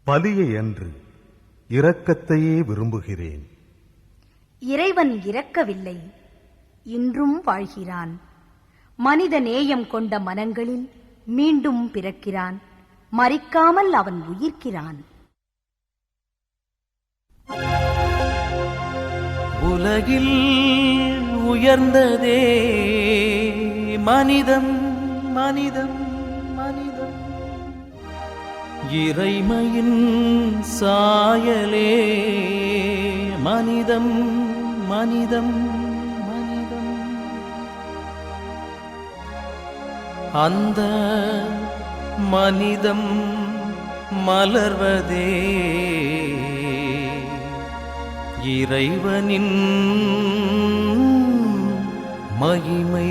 பலியை அன்று இரக்கத்தையே விரும்புகிறேன். இறைவன் இறக்கவில்லை, இன்றும் வாழ்கிறான். மனித நேயம் கொண்ட மனங்களில் மீண்டும் பிறக்கிறான். மறிக்காமல் அவன் உயிர்க்கிறான். உலகில் உயர்ந்ததே மனிதம் மனிதம் மனிதம், இறைமையின் சாயலே மனிதம் மனிதம் மனிதம். அந்த மனிதம் மலர்வதே இறைவனின் மகிமை.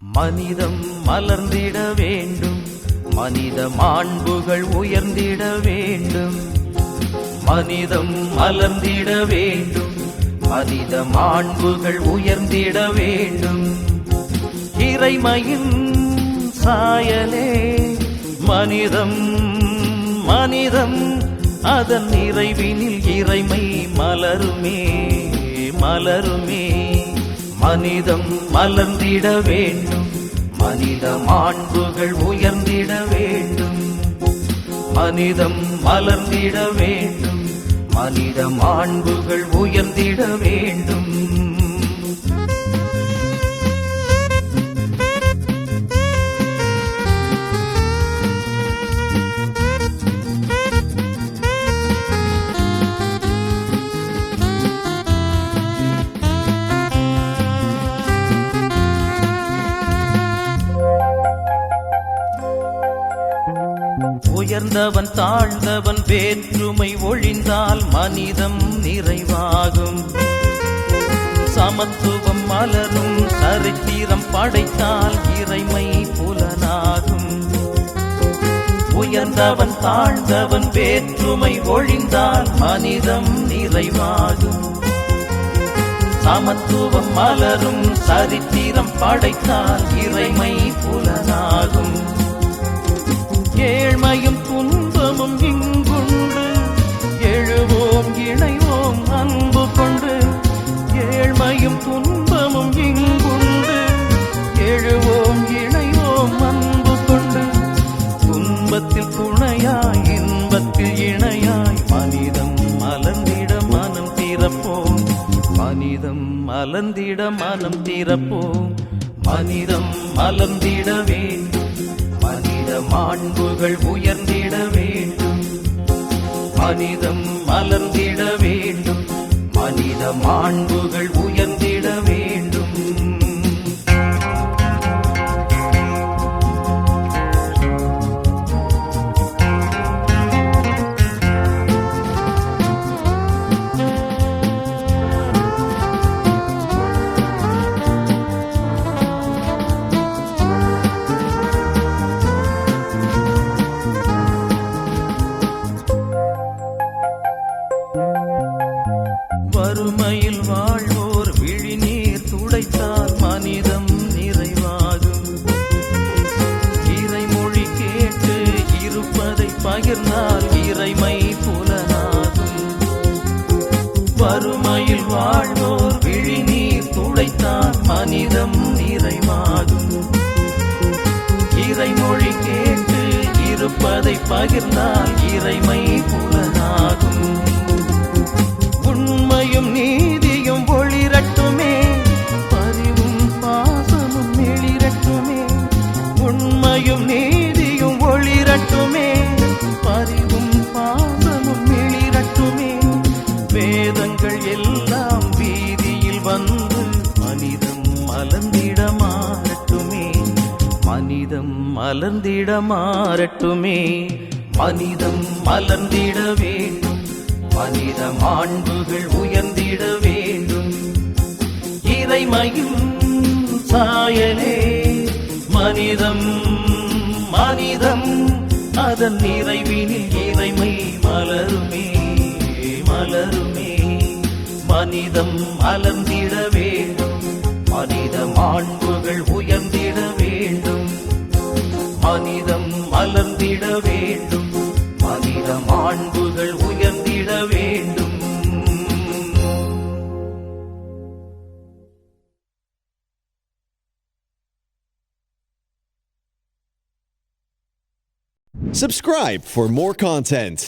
மனிதம் மலர்ந்திட வேண்டும், மனித மாண்புகள் உயர்ந்திட வேண்டும். மனிதம் மலர்ந்திட வேண்டும், மனித மாண்புகள் உயர்ந்திட வேண்டும். இறைமையின் சாயலே மனிதம் மனிதம், அதன் நிறைவினில் இறைமை மலருமே மலருமே. மனிதம் மலர்ந்திட வேண்டும், மனித மாண்புகள் உயர்ந்திட வேண்டும். மனிதம் மலர்ந்திட வேண்டும், மனித மாண்புகள் உயர்ந்திட வேண்டும். உயர்ந்தவன் தாழ்ந்தவன் வேற்றுமை ஒழிந்தால் மனிதம் நிறைவாகும். சமத்துவம் மலரும் சரித்திரம் படைத்தால் இறைமை புலனாகும். உயர்ந்தவன் தாழ்ந்தவன் வேற்றுமை ஒழிந்தால் மனிதம் நிறைவாகும். சமத்துவம் மலரும் சரித்திரம் படைத்தால் இறைமை புலனாகும். ஏழ்மையும் துன்பமும் இங்குண்டு, எழுவோம் இணைவோம் அன்பு கொண்டு. ஏழ்மையும் துன்பமும் இங்குண்டு, எழுவோம் இணைவோம் அன்பு கொண்டு. துன்பத்தில் துணையாய் இன்பத்தில் இணையாய் மனிதம் மலர்ந்திட மனம் திறப்போம். மனிதம் மலர்ந்திட மனம் திறப்போம். மனிதம் மலர்ந்திட வேண்டும், மனித மாண்புகள் உயர்ந்திட வேண்டும். மனிதம் மலர்ந்திட வேண்டும், மனித மாண்புகள் உயர்ந்திட வேண்டும். வறுமையில் வாழ்வோர் விழிநீர் துடைத்தால் மனிதம் நிறைவாகும். இறைமொழி கேட்டு இருப்பதை பகிர்ந்தால் இறைமை புலனாகும். வறுமையில் வாழ்வோர் விழிநீர் துடைத்தால் மனிதம் நிறைவாகும். இறைமொழி கேட்டு இருப்பதை பகிர்ந்தால் இறைமை புலனாகும். உண்மையும் நீதியும் ஒளிரட்டுமே, பரிவும் பாசமும் எழிரட்டுமே. உண்மையும் நீதியும் ஒளிரட்டுமே, பரிவும் பாசமும் எழிரட்டுமே. வேதங்கள் எல்லாம் வீதியில் வந்து மனிதம் மலர்ந்திட மாறட்டுமே. மனிதம் மலர்ந்திட மாறட்டுமே. மனிதம் மலர்ந்திட வேண்டும், மனித மாண்புகள் உயர்ந்திட வேண்டும். இறைமையும் சாயலே மனிதம் மனிதம் அதன் நிறைவினில் இறைமை மலருமே மலருமே. மனிதம் மலர்ந்திட வேண்டும், மனித மாண்புகள் உயர்ந்திட வேண்டும். மனிதம் மலர்ந்திட வேண்டும், மனித மாண்புகள் உயர்ந்திட வேண்டும். Subscribe for more content.